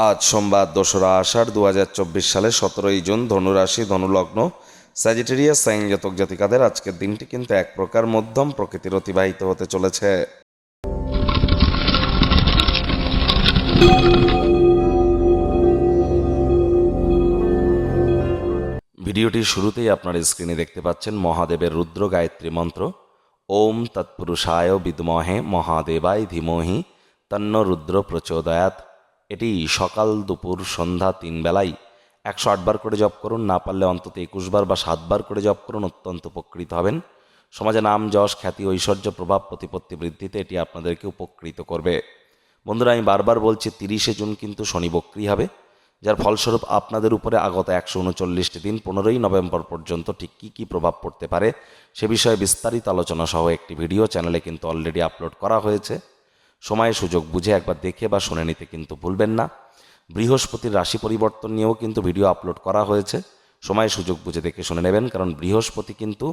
আজ সোমবার 2রা আষাঢ় 2024 সালে 17ই জুন ধনুরাশি ধনুলগ্ন স্যাজিটেরিয়াস সাইন জাতক জাতিকাদের আজকের দিনটি কিন্তু এক প্রকার মধ্যম প্রকৃতির অতিবাহিত হতে চলেছে। ভিডিওটির শুরুতেই আপনার স্ক্রিনে দেখতে পাচ্ছেন মহাদেবের রুদ্র গায়ত্রী মন্ত্র। ওম তৎপুরুষায় বিদ্মহে মহাদেবায় ধীমহি তন্ন রুদ্র প্রচোদয়াৎ। এটি সকাল দুপুর সন্ধ্যা 3 বেলায় 108 বার করে জপ করুন, না পারলে অন্তত 21 বার বা 7 বার করে জপ করুন, অত্যন্ত উপকৃত হবেন। সমাজে নাম যশ খ্যাতি ঐশ্বর্য প্রভাব প্রতিপত্তি বৃদ্ধিতে এটি আপনাদেরকে উপকৃত করবে। বন্ধুরা, আমি বারবার বলছি 30শে জুন কিন্তু শনি বক্রী হবে, যার ফলস্বরূপ আপনাদের উপরে আগত 139টি দিন 15ই নভেম্বর পর্যন্ত ঠিক কী কী প্রভাব পড়তে পারে সে বিষয়ে বিস্তারিত আলোচনা সহ একটি ভিডিও চ্যানেলে কিন্তু অলরেডি আপলোড করা হয়েছে। সময় সুযোগ বুঝে একবার দেখে বা শুনে নিতে কিন্তু ভুলবেন না। বৃহস্পতির রাশি পরিবর্তন নিয়েও কিন্তু ভিডিও আপলোড করা হয়েছে, সময় সুযোগ বুঝে দেখে শুনে নেবেন, কারণ বৃহস্পতি কিন্তু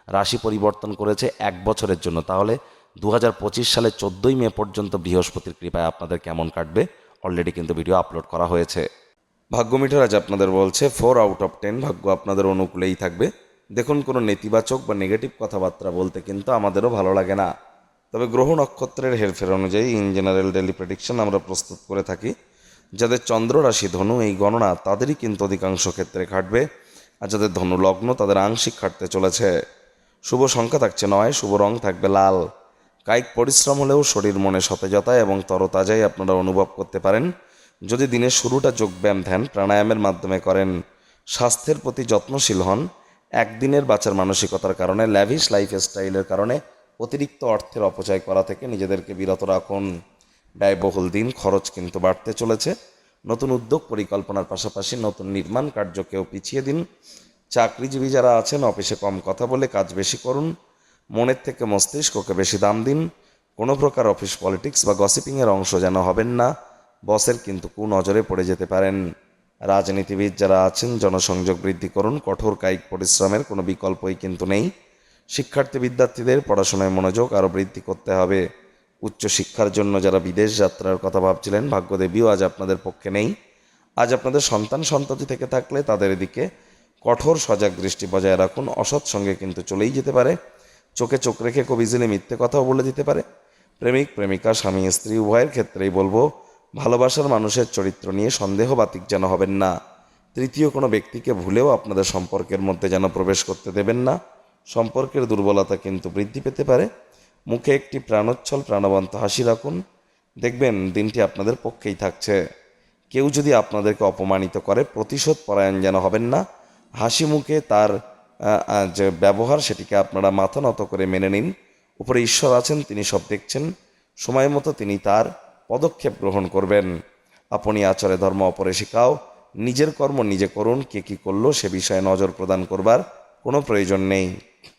রাশি পরিবর্তন করেছে 1 বছরের জন্য। তাহলে 2025 সালে 14ই মে পর্যন্ত বৃহস্পতির কৃপায় আপনাদের কেমন কাটবে অলরেডি কিন্তু ভিডিও আপলোড করা হয়েছে। ভাগ্য মিটার আজ আপনাদের বলছে 4 আউট অফ 10 ভাগ্য আপনাদের অনুকূলেই থাকবে। দেখুন, কোনো নেতিবাচক বা নেগেটিভ কথাবার্তা বলতে কিন্তু আমাদেরও ভালো লাগে না, তবে গ্রহ নক্ষত্রের হেরফের অনুযায়ী ইন জেনারেল ডেলি প্রেডিকশন আমরা প্রস্তুত করে থাকি। যাদের চন্দ্র রাশি ধনু, এই গণনা তাদেরই কিন্তু অধিকাংশ ক্ষেত্রে খাটবে, আর যাদের ধনু লগ্ন তাদের আংশিক খাটতে চলেছে। শুভ সংখ্যা থাকছে 9, শুভ রং থাকবে লাল। কায়িক পরিশ্রম হলেও শরীর মনে সতেজতা এবং তরতাজাই আপনারা অনুভব করতে পারেন যদি দিনের শুরুটা যোগব্যায়াম ধ্যান প্রাণায়ামের মাধ্যমে করেন। স্বাস্থ্যের প্রতি যত্নশীল হন। একদিনের বাঁচার মানসিকতার কারণে ল্যাভিশ লাইফস্টাইলের কারণে অতিরিক্ত অর্থের অপচয় করা থেকে নিজেদেরকে বিরত রাখুন। ব্যয়বহুল দিন, খরচ কিন্তু বাড়তে চলেছে। নতুন উদ্যোগ পরিকল্পনার পাশাপাশি নতুন নির্মাণ কার্যকেও পিছিয়ে দিন। চাকরিজীবী যারা আছেন অফিসে কম কথা বলে কাজ বেশি করুন। মনের থেকে মস্তিষ্ককে বেশি দাম দিন। কোনো প্রকার অফিস পলিটিক্স বা গসিপিংয়ের অংশ যেন হবেন না, বসের কিন্তু কুনজরে পড়ে যেতে পারেন। রাজনীতিবিদ যারা আছেন জনসংযোগ বৃদ্ধি করুন। কঠোর কায়িক পরিশ্রমের কোনো বিকল্পই কিন্তু নেই। শিক্ষার্থী বিদ্যার্থীদের পড়াশোনায় মনোযোগ আরও বৃদ্ধি করতে হবে। উচ্চশিক্ষার জন্য যারা বিদেশ যাত্রার কথা ভাবছিলেন, ভাগ্যদেবীও আজ আপনাদের পক্ষে নেই। আজ আপনাদের সন্তান সন্ততি থেকে থাকলে তাদের এদিকে কঠোর সজাগ দৃষ্টি বজায় রাখুন। অসৎ সঙ্গে কিন্তু চলেই যেতে পারে। চোখে চোখ রেখে খুব ইজিলি মিথ্যে কথাও বলে দিতে পারে। প্রেমিক প্রেমিকা স্বামী স্ত্রী উভয়ের ক্ষেত্রেই বলবো, ভালোবাসার মানুষের চরিত্র নিয়ে সন্দেহবাতিক যেন হবেন না। তৃতীয় কোনো ব্যক্তিকে ভুলেও আপনাদের সম্পর্কের মধ্যে যেন প্রবেশ করতে দেবেন না। সম্পর্কের দুর্বলতা কিন্তু বৃদ্ধি পেতে পারে। মুখে একটি প্রাণোচ্ছল প্রাণবন্ত হাসি রাখুন, দেখবেন দিনটি আপনাদের পক্ষেই থাকছে। কেউ যদি আপনাদেরকে অপমানিত করে প্রতিশোধ পরায়ণ যেন হবেন না। হাসি মুখে তার যে ব্যবহার সেটিকে আপনারা মাথা নত করে মেনে নিন। উপরে ঈশ্বর আছেন, তিনি সব দেখছেন। সময় মতো তিনি তার পদক্ষেপ গ্রহণ করবেন। আপনি আচরে ধর্ম অপরে শিখাও। নিজের কর্ম নিজে করুন। কে কী করলো সে বিষয়ে নজর প্রদান করবার কোনো প্রয়োজন নেই।